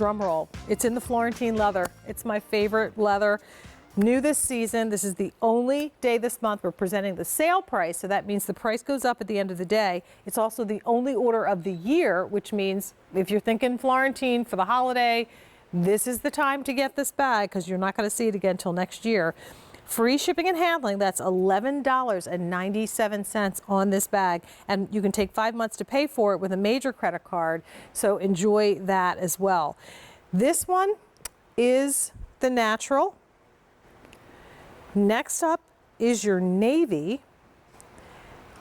drum roll. It's in the Florentine leather. It's my favorite leather. New this season. This is the only day this month we're presenting the sale price, so that means the price goes up at the end of the day. It's also the only order of the year, which means if you're thinking Florentine for the holiday, this is the time to get this bag because you're not going to see it again until next year. Free shipping and handling, that's $11.97 on this bag. And you can take 5 months to pay for it with a major credit card. So enjoy that as well. This one is the natural. Next up is your navy,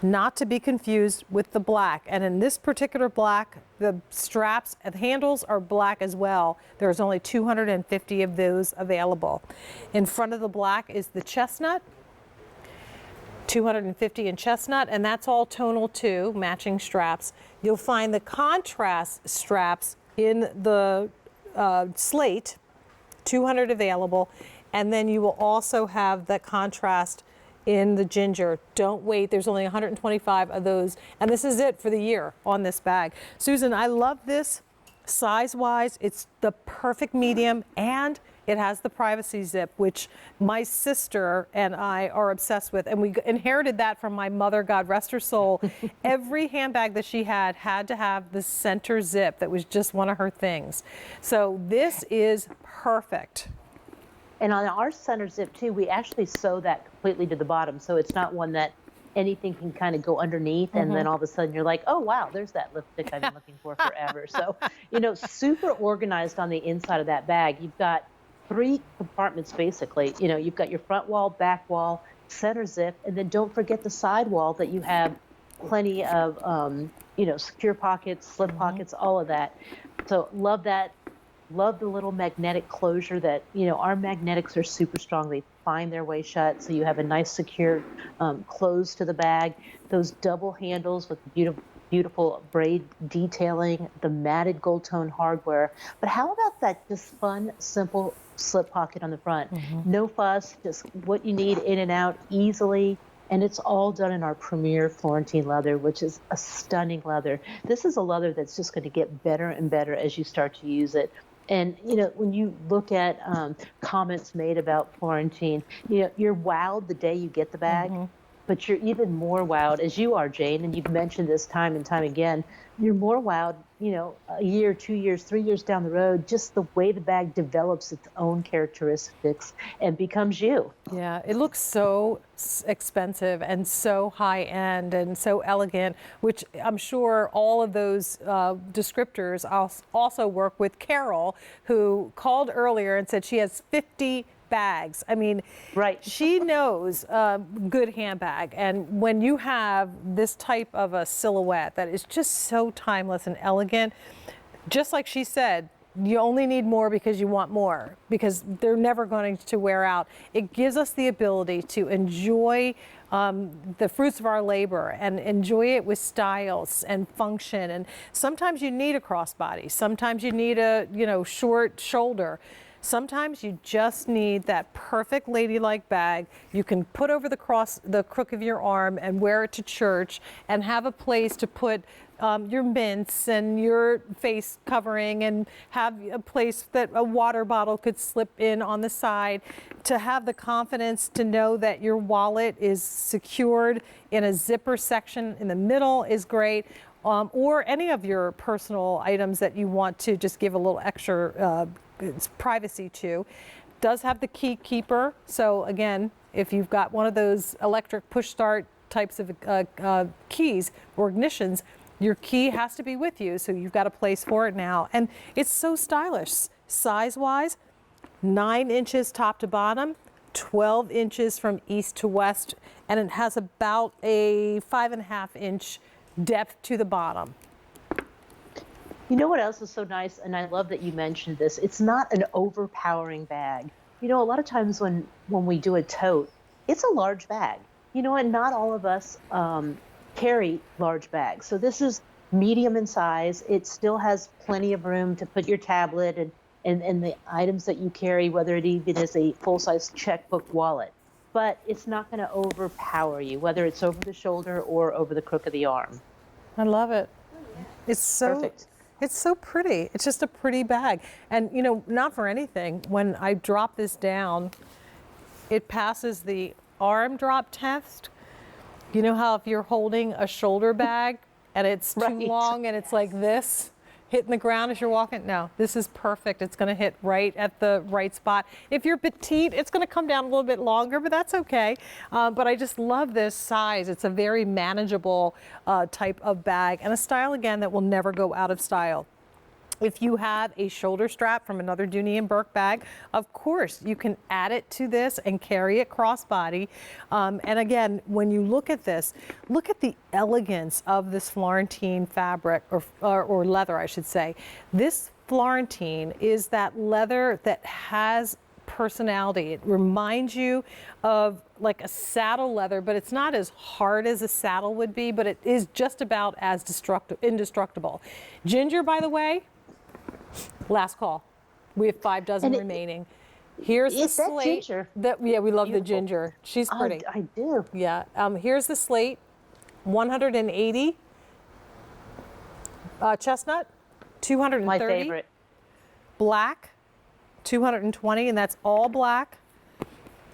not to be confused with the black. And in this particular black, the straps and handles are black as well. There's only 250 of those available. In front of the black is the chestnut, 250 in chestnut, and that's all tonal too, matching straps. You'll find the contrast straps in the slate, 200 available, and then you will also have the contrast in the ginger. Don't wait, there's only 125 of those, and this is it for the year on this bag. Susan, I love this size-wise. It's the perfect medium, and it has the privacy zip, which my sister and I are obsessed with, and we inherited that from my mother, God rest her soul. Every handbag that she had to have the center zip. That was just one of her things. So this is perfect. And on our center zip too, we actually sew that completely to the bottom. So it's not one that anything can kind of go underneath and then all of a sudden you're like, oh wow, there's that lipstick I've been looking for forever. So, super organized on the inside of that bag. You've got 3 compartments basically. You've got your front wall, back wall, center zip, and then don't forget the side wall that you have plenty of, secure pockets, slip pockets, all of that. So love that. Love the little magnetic closure that, our magnetics are super strong. They find their way shut. So you have a nice secure close to the bag. Those double handles with beautiful braid detailing, the matted gold tone hardware. But how about that just fun, simple slip pocket on the front? No fuss, just what you need in and out easily. And it's all done in our premier Florentine leather, which is a stunning leather. This is a leather that's just going to get better and better as you start to use it. And, when you look at comments made about Florentine, you're wowed the day you get the bag, but you're even more wowed, as you are, Jane, and you've mentioned this time and time again, you're more wowed, a year, 2 years, 3 years down the road, just the way the bag develops its own characteristics and becomes you. Yeah, it looks so expensive and so high-end and so elegant, which I'm sure all of those descriptors also work with Carol, who called earlier and said she has 50 bags. I mean, right. She knows good handbag, and when you have this type of a silhouette that is just so timeless and elegant, just like she said, you only need more because you want more, because they're never going to wear out. It gives us the ability to enjoy the fruits of our labor and enjoy it with styles and function. And sometimes you need a crossbody. Sometimes you need a short shoulder. Sometimes you just need that perfect ladylike bag you can put over the crook of your arm and wear it to church and have a place to put your mints and your face covering, and have a place that a water bottle could slip in on the side, to have the confidence to know that your wallet is secured in a zipper section in the middle is great. Or any of your personal items that you want to just give a little extra privacy to. Does have the key keeper. So again, if you've got one of those electric push start types of keys or ignitions, your key has to be with you. So you've got a place for it now. And it's so stylish. Size wise, 9 inches top to bottom, 12 inches from east to west, and it has about a 5.5 inch depth to the bottom. You know what else is so nice, and I love that you mentioned this, it's not an overpowering bag. A lot of times when we do a tote, it's a large bag, and not all of us carry large bags. So this is medium in size. It still has plenty of room to put your tablet and the items that you carry, whether it even is a full-size checkbook wallet. But it's not going to overpower you, whether it's over the shoulder or over the crook of the arm. I love it. It's so perfect. It's so pretty. It's just a pretty bag. And you know, not for anything, when I drop this down, it passes the arm drop test. You know how if you're holding a shoulder bag and it's too Right. long and it's like this, hitting the ground as you're walking? No, this is perfect. It's going to hit right at the right spot. If you're petite, it's going to come down a little bit longer, but that's okay. But I just love this size. It's a very manageable type of bag, and a style, again, that will never go out of style. If you have a shoulder strap from another Dooney Bourke bag, of course, you can add it to this and carry it crossbody. And again, when you look at this, look at the elegance of this Florentine fabric, or leather, I should say. This Florentine is that leather that has personality. It reminds you of like a saddle leather, but it's not as hard as a saddle would be, but it is just about as indestructible. Ginger, by the way, last call. We have 5 dozen remaining. Here's the Is that slate. ginger? Yeah, we love the Beautiful. ginger. She's pretty. I do. Yeah. Here's the slate. 180. Chestnut. 230. My favorite. Black. 220, and that's all black.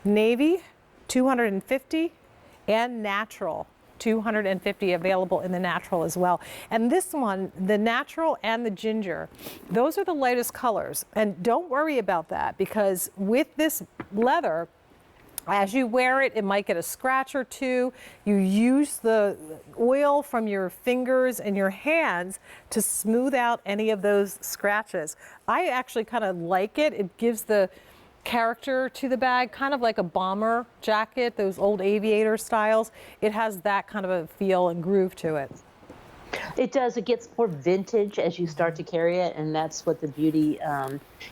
Navy. 250. And natural. 250 available in the natural as well. And this one, the natural and the ginger, those are the lightest colors. And don't worry about that, because with this leather, as you wear it, it might get a scratch or two. You use the oil from your fingers and your hands to smooth out any of those scratches. I actually kind of like it. It gives the character to the bag, kind of like a bomber jacket, those old aviator styles. It has that kind of a feel and groove to it. It does. It gets more vintage as you start to carry it, and that's what the beauty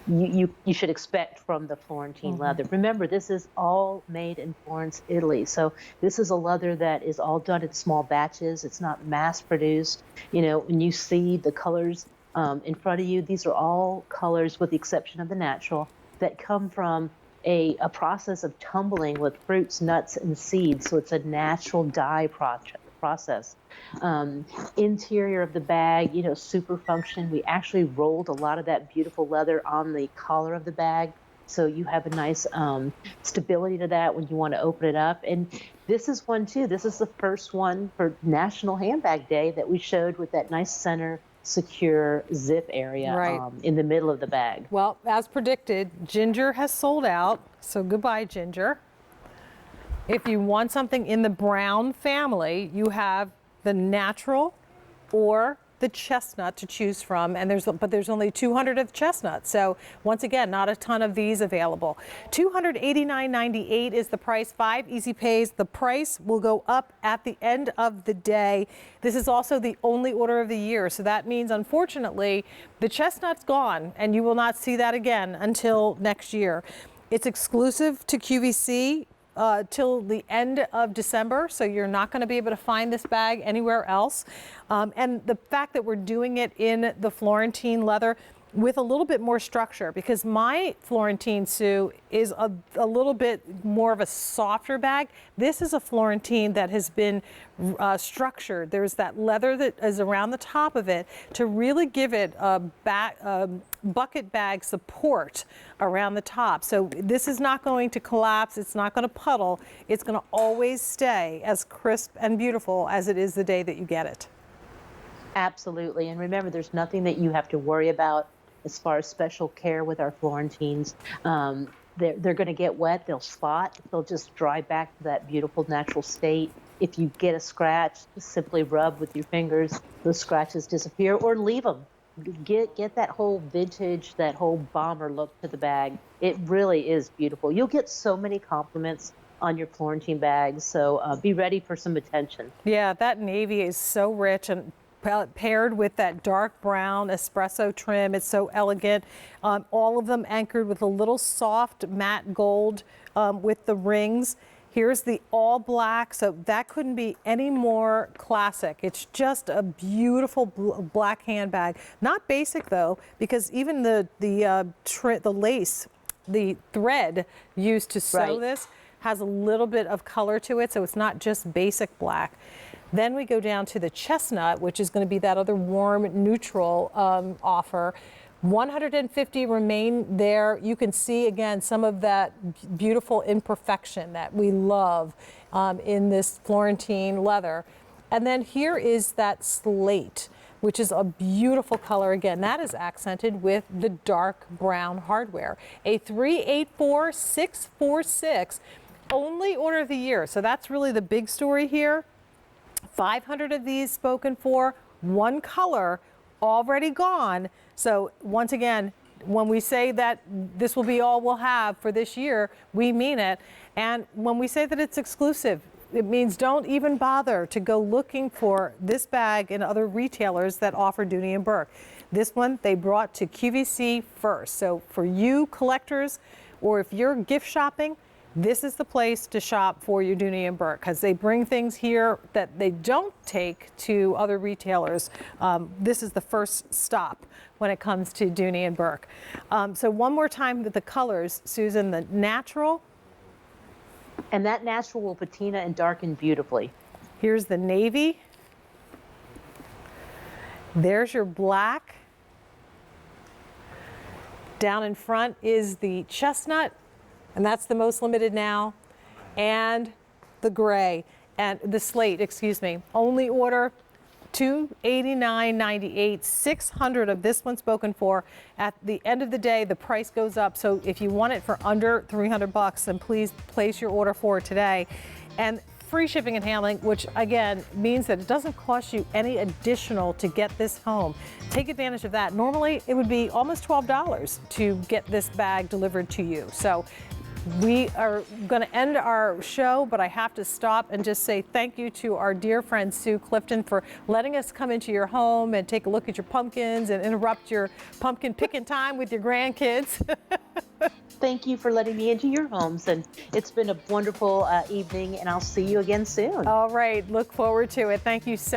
you should expect from the Florentine leather. Remember, this is all made in Florence, Italy. So this is a leather that is all done in small batches. It's not mass produced. You know, when you see the colors in front of you, these are all colors, with the exception of the natural, that come from a process of tumbling with fruits, nuts, and seeds. So it's a natural dye process. Interior of the bag, you know, super function. We actually rolled a lot of that beautiful leather on the collar of the bag, so you have a nice stability to that when you want to open it up. And this is one too. This is the first one for National Handbag Day that we showed, with that nice center secure zip area in the middle of the bag. Well, as predicted, ginger has sold out, so goodbye, ginger. If you want something in the brown family, you have the natural or the chestnut to choose from, and there's only 200 of chestnut. So once again, not a ton of these available. $289.98 is the price. 5 easy pays. The price will go up at the end of the day. This is also the only order of the year, so that means, unfortunately, the chestnut's gone, and you will not see that again until next year. It's exclusive to QVC till the end of December, so you're not going to be able to find this bag anywhere else. And the fact that we're doing it in the Florentine leather with a little bit more structure, because my Florentine, Sue, is a little bit more of a softer bag. This is a Florentine that has been structured. There's that leather that is around the top of it to really give it a bucket bag support around the top. So this is not going to collapse. It's not going to puddle. It's going to always stay as crisp and beautiful as it is the day that you get it. Absolutely. And remember, there's nothing that you have to worry about as far as special care with our Florentines. They're going to get wet. They'll spot. They'll just dry back to that beautiful natural state. If you get a scratch, just simply rub with your fingers. Those scratches disappear, or leave them. Get that whole vintage, that whole bomber look to the bag. It really is beautiful. You'll get so many compliments on your Florentine bags, so be ready for some attention. Yeah, that navy is so rich, and paired with that dark brown espresso trim. It's so elegant. All of them anchored with a little soft matte gold with the rings. Here's the all black, so that couldn't be any more classic. It's just a beautiful black handbag. Not basic though, because even the lace, the thread used to sew this has a little bit of color to it, so it's not just basic black. Then we go down to the chestnut, which is going to be that other warm neutral offer. 150 remain there. You can see again some of that beautiful imperfection that we love in this Florentine leather. And then here is that slate, which is a beautiful color. Again, that is accented with the dark brown hardware. A 384646, only order of the year. So that's really the big story here. 500 of these spoken for, one color already gone. So once again, when we say that this will be all we'll have for this year, we mean it. And when we say that it's exclusive, it means don't even bother to go looking for this bag in other retailers that offer Dooney & Bourke. This one they brought to QVC first. So for you collectors, or if you're gift shopping, this is the place to shop for your Dooney & Bourke, because they bring things here that they don't take to other retailers. This is the first stop when it comes to Dooney & Bourke. So one more time with the colors, Susan, the natural. And that natural will patina and darken beautifully. Here's the navy. There's your black. Down in front is the chestnut, and that's the most limited now, and the gray, and the slate, excuse me. Only order $289.98, 600 of this one spoken for. At the end of the day, the price goes up, so if you want it for under 300 bucks, then please place your order for it today. And free shipping and handling, which again means that it doesn't cost you any additional to get this home. Take advantage of that. Normally it would be almost $12 to get this bag delivered to you. So we are going to end our show, but I have to stop and just say thank you to our dear friend Sue Clifton for letting us come into your home and take a look at your pumpkins and interrupt your pumpkin picking time with your grandkids. Thank you for letting me into your homes, and it's been a wonderful evening, and I'll see you again soon. All right, look forward to it. Thank you so